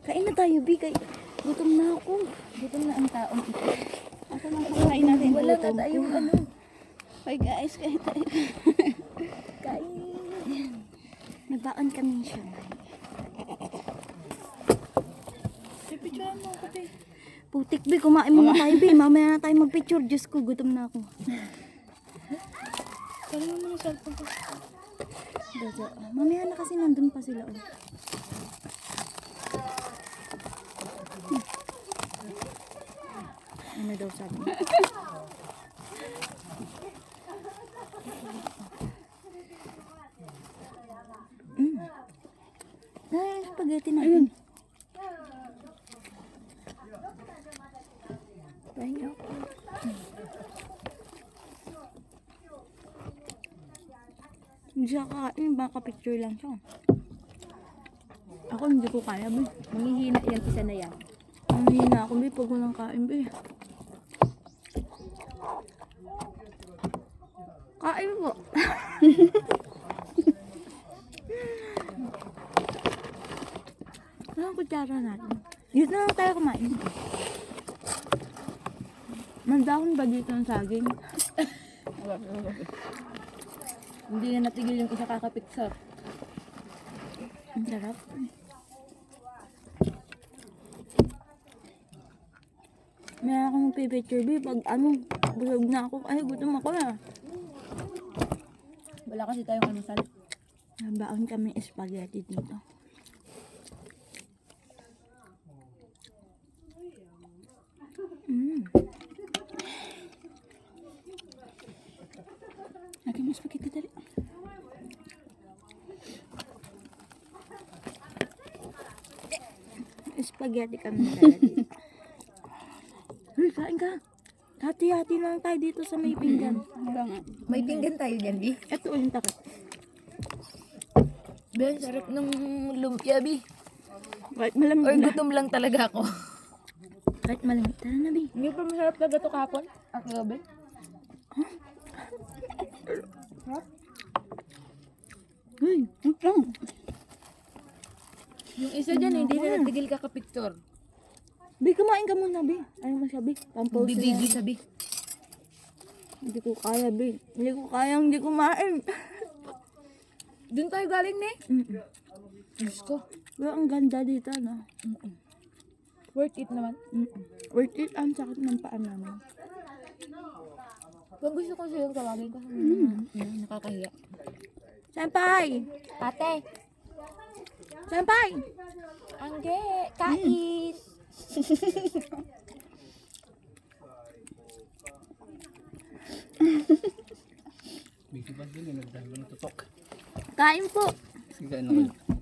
Kain na tayo, Bi. Gutom na ako. Gutom na ang taong ito. Ako lang Kain natin. Wala na tayong ano. Hi guys, kain tayo. Kain. Nagbaon kami siya. Pipicturean mo ako, Bi. Putik, Bi. Kumain muna tayo, Bi. Mamaya na tayo magpicture. Diyos ko, gutom na ako. Kaya mo muna cellphone ko. Mamaya na kasi nandun pa sila. Ano daw sabi? Ay, spaghetti na yun. Pahinga ako. Hindi siya kakain, baka picture lang siya. Ako hindi ko kaya, Bi. Manghihina yan, isa na yan. Manghihina ako, Bi, pag walang kain, Bi. Kain po. Anong kutsara natin? Dito na lang tayo kumain. Mandahon ba dito ng saging? Hindi na natigil yung isa kakapicture. Ang sarap. May akong magpipicture, Bi. Pag busog na ako, ay gutom ako na. Wala kasi tayong almusal. Nabaon kami spaghetti dito. Lagi mo spaghetti dali. Spaghetti kami dala dito. Uy, kain ka. Hati-hati lang tayo dito sa may pinggan. May pinggan tayo dyan, Bi. Ito ulit takot. Ben, sarap ng lumpia, Bi. Kahit Or malamig na. gutom lang talaga ako. Kahit malamig. Tara na, Bi. Hindi pa masarap talaga ito kahapon. Ako gabi. Uy, ang lang. Yung isa dyan, hindi na natigil kakapicture. Bi, kumain ka muna, Bi. Ayaw mo siya, Bi. Pampose Bibigi na. sabi. Hindi ko kaya, Bi. Hindi ko kaya, hindi kumain. Doon tayo galing, ne? Diyos ko. Pero ang ganda dito, no? Worth it naman. Worth it ang sakit ng paa namin. Kung gusto ko sa'yo, tawagin ko. Nakakahiya. Senpai! Ate! Senpai! Angge! Kais! Kain po.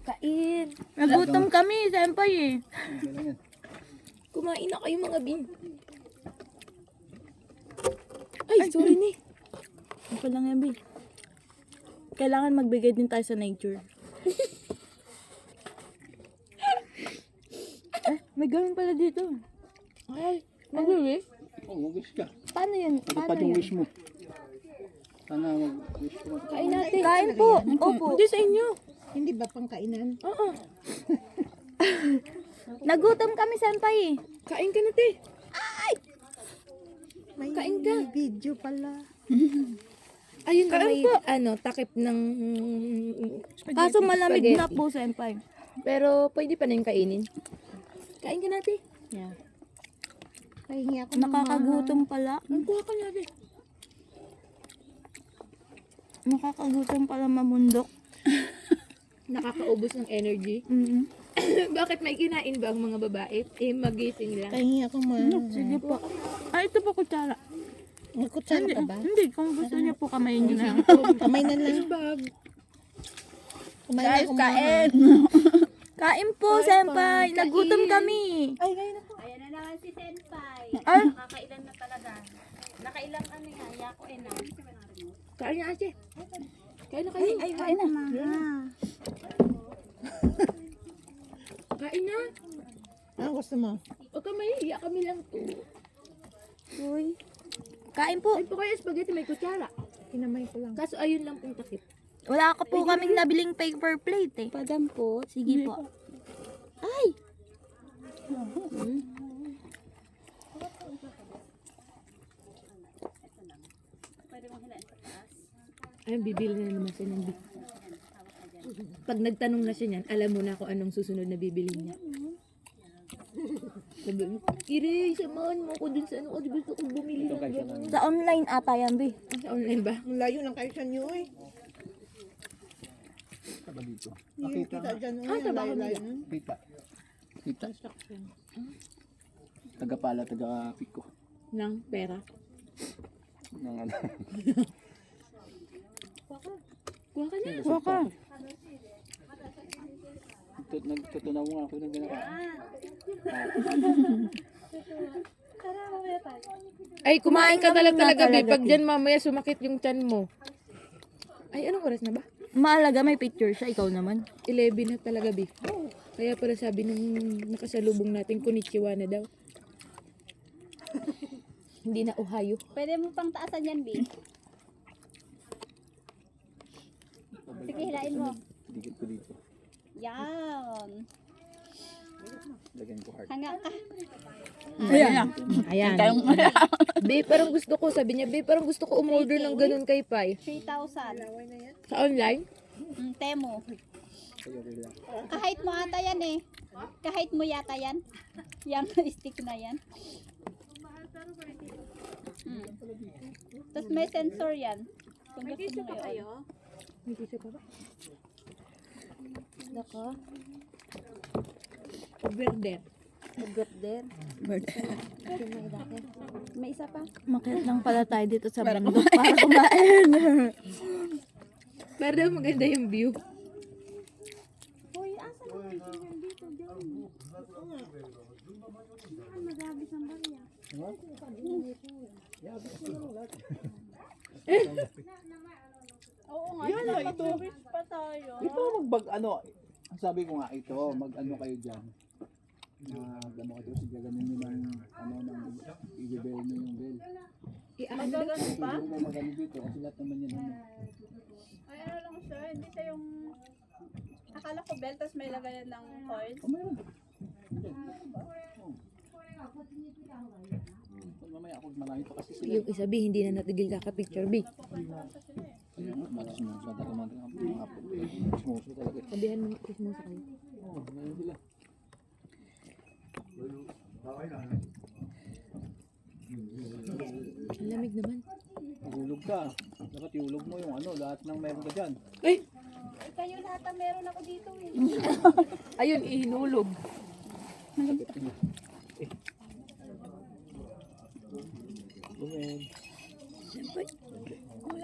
Kain! Nagutom kami, Senpai eh. Kumain na kayo mga bin. Ay, sorry ni. Ako lang yan, Bi. Kailangan magbigay din tayo sa nature. May ganun pala dito. Ay, mag-wish? Oh, mag-wish ka. Paano yan? Ano Paano pa yung yan? wish mo? Sana mag-wish ko. Kain natin. Kain po. Opo. Hindi sa inyo. Hindi ba pang kainan? Oo. Nagutom kami, Senpai eh. Kain ka na, te. May Kain ka. video pala. Ayun na Kain may, po. takip ng Kaso malamig na spaghetti. po, Senpai. Pero pwede pa na yung kainin. Kain ka natin. Yeah. Pahingi ako ng Nakakagutom pala. Nagkuha ka natin. Nakakagutom pala mamundok. Nakakaubos ng energy. Bakit may kinain ba ang mga babae? Eh, magising lang. Pahingi ako Sige po. Ito po kutsara. May kutsara Hindi, ka ba? hindi. Kung gusto niyo po kamayin niyo na. Kamay na lang. Bag. Kumain ako kain. Kain po, Senpai. Nagutom kami. Ay, ngayon ako. Ayan na naman si Senpai. Ay, Nakakailan na talaga. Nakailang ano yan, yako na. Kain na, ate. Kain na kayo. ay, kain na. Kain na. Ano gusto mo? Huwag ka mahihiya, kami lang to. Uy. Kain po. Ay po kayo, spaghetti may kutsara. Kinamay ko lang. Kaso ayun lang pong takip. Wala ka po kaming nabiling paper plate eh. Padam po. Sige po. Ay! Ngayon, bibili na naman siya ng beef. Pag nagtanong na siya niyan, alam mo na kung anong susunod na bibili niya. Sabi mo, Ire, samahan mo ako dun sa ano, kasi gusto kong bumili ng gano'n. Sa online ata yan, Bi. Sa online ba? Ang layo ng kayo sa niyo eh. Saba dito. Hindi Makita kita nga. dyan. Ah, trabaho layo nila. nun. Kita. Kita. Taga-pala, taga-piko. Ng pera. Ng ano. Kuha ka na. Kuha ka. Nagtutunaw nga ako ng gano'n. Ay, kumain ka Kumain kami talaga, na babe. talaga, Pag dyan mamaya sumakit yung tiyan mo. Ay, anong oras na ba? Maalaga, may picture siya. Ikaw naman. 11 na talaga, babe. Kaya pala sabi nung nakasalubong natin, konnichiwa na daw. Hindi na Ohio. Pwede mo pang taasan yan, B. Sige, hilain mo. Dikit ko dito. Yan. Lagyan ko heart. Hanga ka. Ayan. Ayan. Babe, parang gusto ko, sabi niya, babe, parang gusto ko umorder ng ganun kay Pai. 3,000. Sa online? Temo. Taga-pala lang. Kahit mo ata yan eh. Kahit mo yata yan. Yang stick na yan. Tapos may sensor yan. Kung gusto mo i-on. May tissue pa ba? Nako. Overder. Bird. May isa pa. Makit lang pala tayo dito sa bundok para kumain. Para daw maganda yung view. Hoy, asa mo yung dito? Diyan. Magabis ang barya. Oo nga, Yan na, ito. mag-wish pa tayo. Ito ano, ang sabi ko nga ito, mag-ano kayo dyan. Mag-ano kayo, kasi gaganin nyo ng, i-bell nyo yung bell. Magagano pa? Hindi mo magano dito, kasi lahat naman yan ano. Ay, ano lang siya, hindi siya yung... Akala ko belt, tapos may lagayan ng coins. Oh, mayroon. Mamaya ako marami pa kasi sila. Yung isa, B, hindi na natigil kaka-picture, B. Malas mo sa talaga mga smoso talaga. Sabihan mo, kiss mo sa kayo. Oo, mayroon sila. Ang lamig naman. Hulog ka. Dapat iulog mo yung ano, lahat ng meron ka dyan. Ay! Ay, kayo lahat ang meron ako dito eh. Ayun, ihinulog. Lumen.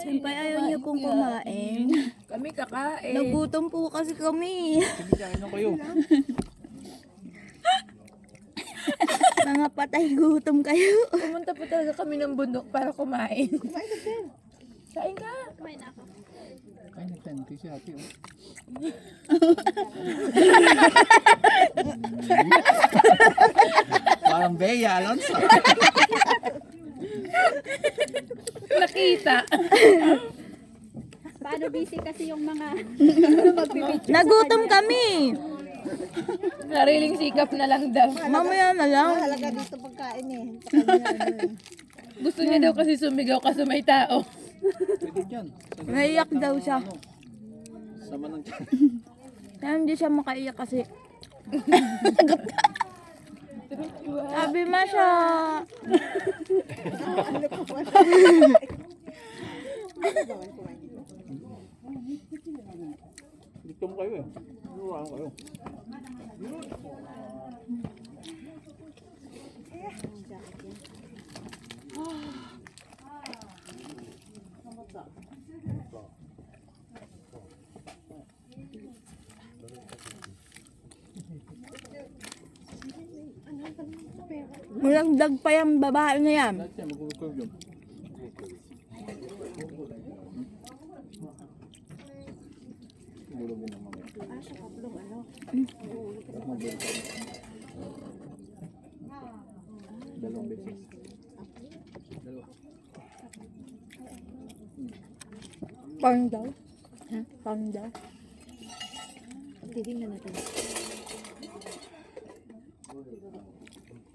Siyempre, ayaw niyo pong kumain. Kami kakain. Nagutom po kasi kami. Sige, kain na kayo. Mga patay gutom kayo. Pumunta po talaga kami ng bundok para kumain. Kain ka. Kumain na ako. Kain na tayo, kasi ate oh. Parang Bea Alonso. Nakita. Paano busy kasi yung mga... Nagutom kami. Sariling sikap na lang daw. Mamaya na lang. Halaga dito pagkain eh. Sa kanya, ano eh. Gusto niya daw kasi sumigaw kasi may tao. Pwede dyan. Naiyak daw siya. Sama ng dyan. Kaya hindi siya makaiyak kasi. Sabi ma siya. Dito mo kayo eh. Luwaan kayo. Malagdag pa yung babae na yan. Lahat yan, magulog kayo dyan. Siguro din ang mamaya. Dalawang beses. Dalawa. Parang daw. Ha? Parang daw. Titingnan natin.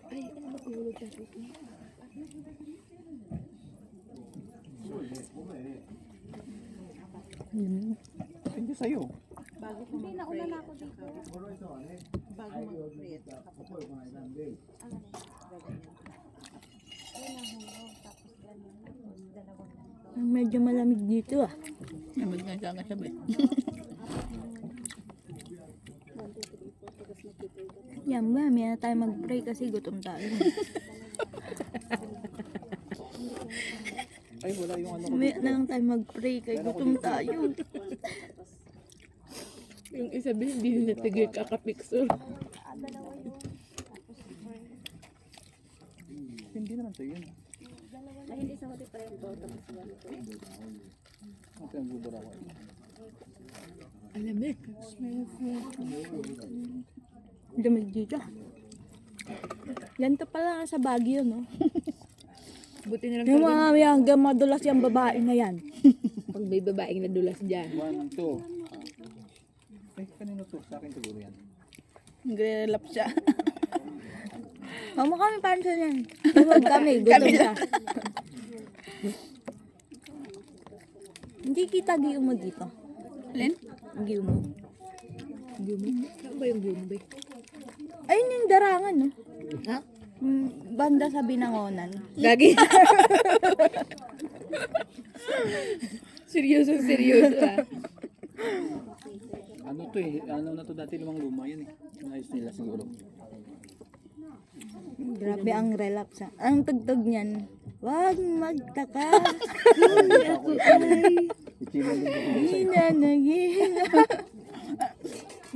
Ay, ano ba ihulog siya? Hindi sa'yo. Hindi, nauna na ako dito. Bago mag-create. Medyo malamig dito ah. Namig nga siya kasabi. Yan ba, may na tayo mag-pray kasi gutom tayo. Ay, wala yung ano ko. May na lang tayo mag-pray kay gutom tayo. Yung isa ba, hindi na natigil kakapixel. Hindi naman sa'yo yun. Ay, hindi sa hotel pa rin to. Tapos wala to. Ang pinagubura ko. Alamig. Lamig dito. Ganito pala sa Baguio, no? Buti na lang Yung talaga mga hanggang madulas yung babae na yan. pag may babaeng nadulas dyan. 1, 2. Ay, kanino to? Sa akin siguro yan. Nagre-relap siya. Mama kami pansin yan. Huwag kami, gutom ka. Hindi kita giumo dito. Alin? Giumo. Gumi? Saan ba yung gumi? Ayun yung darangan, no? Ha? Banda sa Binangonan. Lagi. seryoso ah. Ano to eh? Ano na to dati lumang luma yun eh. Ayos nila siguro. Grabe ang relapse. Ang tugtog niyan. Wag magtaka. Hindi ako ay Ichino din ko sa'yo. hinanagin.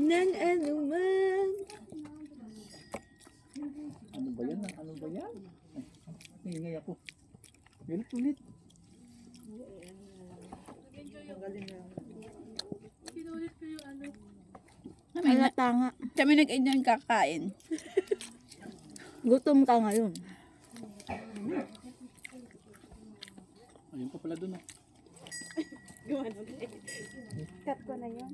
Nang ano man. Ano ba yan? Ano ba yan? Ay, hingay ako. Ulit. Halata nga. Kami nag-enjoy yung kakain. Gutom ka ngayon. Ayun pa pala dun ah. Cut ko na yun.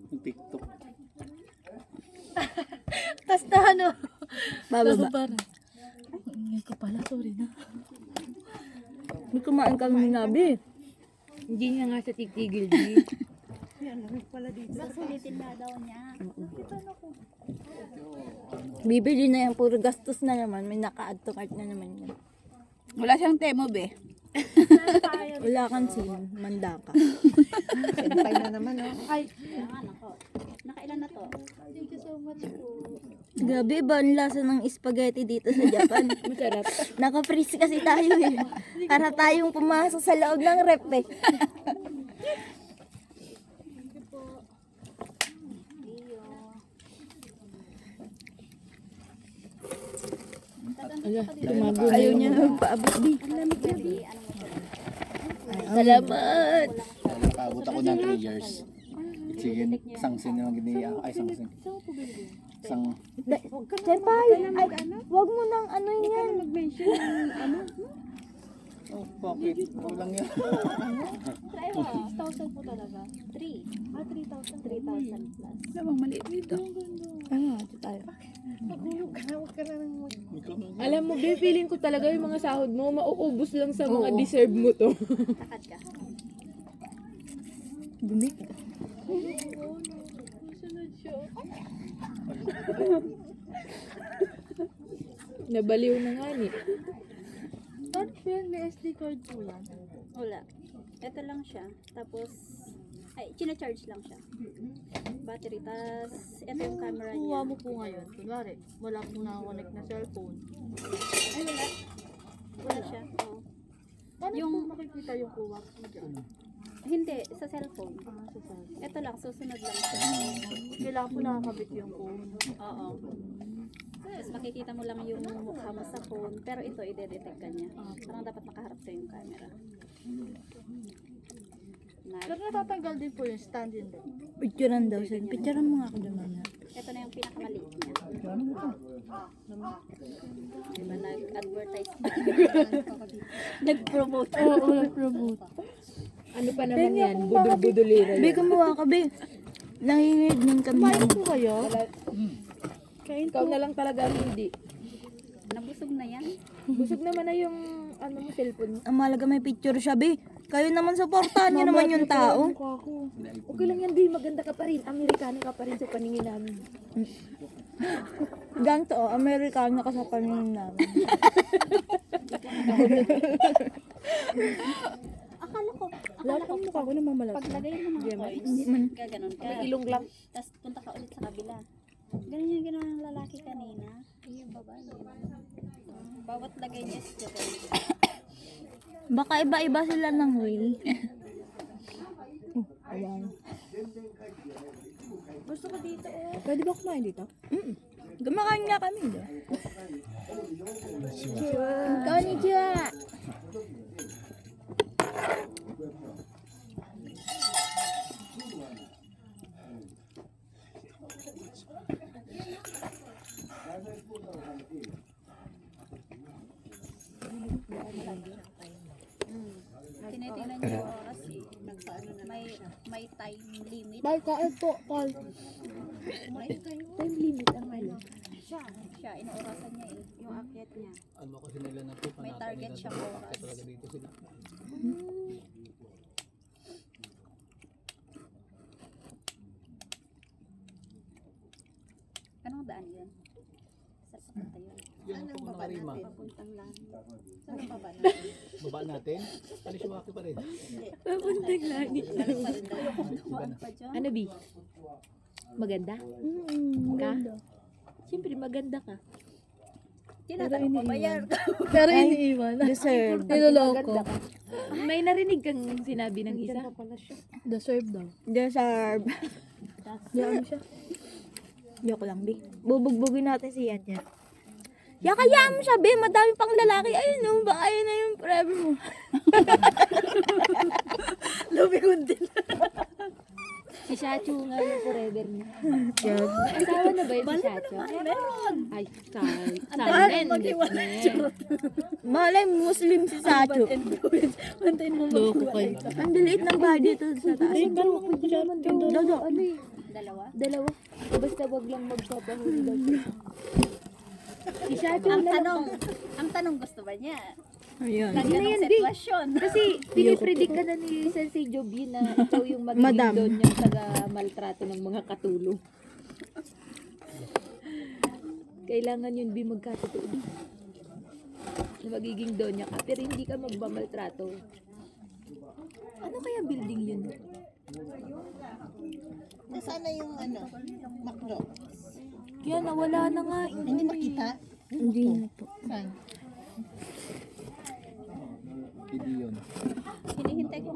Yung TikTok. Tas na ano? Bababa. Ingay ko pala, sorry na. May kumain kami nabi. Hindi niya nga sa titigil, G. Sulitin na daw niya. Bibili na yan. Puro gastos na naman. May naka-add to cart na naman yan. Wala siyang temo, be. Wala kang sin. Manda ka. Sentay na naman, oh. Ay, kailangan ako. Nakailan na to? Thank you so much po. Grabe ba ang lasa ng spaghetti dito sa Japan? Masarap. Naka-freeze kasi tayo eh. Para tayong pumasok sa loob ng rep eh. Ala, tumago na Ayaw yung niya na magpaabot di. Salamat! Nakaabot ako ng 3 years. Sige, sangsin na lang giniya. Ay, sangsin. Senpai, ay, wag mo nang ano yan. Oh, bakit? Kulang yan. Try mo. 6,000 po talaga. 3. 3,000. 3,000 plus. Lamang maliit dito. Ano, ito tayo. Magulog ka na, huwag ka na nang Alam mo, be, feeling ko talaga yung mga sahod mo, mauubos lang sa mga deserve mo to. Takad ka. Dumi. Nabaliw na nga ni. May SD card po yan. Wala. Ito lang siya. Tapos, ay, china-charge lang siya. Battery. Tapos, ito yung camera niya. mo po ngayon. Kunwari, wala po na-connect na cellphone. Ay, wala. Wala siya. Oo. Paano Yung- po makikita yung kuha po dyan? Hindi, sa cellphone. Sa cellphone. Ito lang, susunod lang siya. Kailangan po nakakabit yung phone. Oo. Tapos makikita mo lang yung mukha mo sa phone. Pero ito, ide-detect ka niya. Parang dapat nakaharap sa yung camera. Pero natatanggal din po yung stand yun. Picturean daw siya. Picturean mo nga ako doon na. Ito na yung pinakamaliit niya. Diba, nag-advertise pa. Nag-promote. Oo, nag-promote. Ano pa naman yan? Budol-budolera Be, yan. kumuha ka, be. Nanginginig ng kami. Kumain po kayo? Ikaw na lang talaga ang hindi. Nabusog na yan. Busog naman na yung ano mo, cellphone mo. Ang malaga may picture siya, be. Kayo naman supportahan niyo naman yung tao. Okay lang yan, Bi. Maganda ka pa rin. Amerikano ka pa rin sa paningin namin. Ganto, Amerikano ka sa paningin namin. Akala ko, Mukha ko naman malaki. paglagay mo ng coins, gaganon ka. May ilong lang. Tapos punta ka ulit sa kabila. Ganun yung ginawa ng lalaki kanina. Yung babae. Bawat lagay niya is different. Baka iba-iba sila ng wheel. Ayan. Gusto ko dito Pwede ba kumain dito? Gumakain nga kami, di. Konnichiwa! Tinitingnan niyo yung oras eh. May time limit. Bal, kain po, Paul. May Time limit ang ano. siya, inuurasan niya eh. Yung akyat niya. Ano kasi nila na po, May target siya oras. talaga dito sila. Anong daan yun? Sa papunta yun. Yan po mga rima. Papuntang langit. Baba natin. Alishiwaki pa rin. Papuntang langit. Dumaan pa dyan. Ano, Bi? Maganda? Ka? Siyempre, maganda ka. Tinatanong ko, bayar ka. Pero iniiwan. Deserve. Niloloko. May narinig kang sinabi ng isa? Deserve daw. Deserve. Diyan siya. Joke lang, be. Bubugbugin natin si Yanya. Kaya mo siya, be. Madami pang lalaki. Ayun, no. Baka ayun na yung forever mo. Lumikon din. Si Shachu nga yung forever niya. Yan. Asawa na ba yun si Shachu? Ay, hindi. Malay, Muslim si Sacho. Antayin mo Loko kayo. Ang diliit ng bahay dito sa taas. Dodo. Dalawa. Basta wag lang magpapahuli daw. Si Shachu Ang na tanong, gusto ba niya? Ayun. Sa Hindi na ganong yan, Bi. sitwasyon. Kasi pinipredict ka na ni Sensei Joby na ikaw yung magiging Madam. doon yung taga-maltrato ng mga katulong. Kailangan yun, Bi, magkatotoo, Bi. Na magiging doon ka, pero hindi ka magbamaltrato. Ano kaya building yun? Sana yung ano, makro. Kaya nawala na nga. Hindi makita. Hindi na po. Saan? Hindi yun.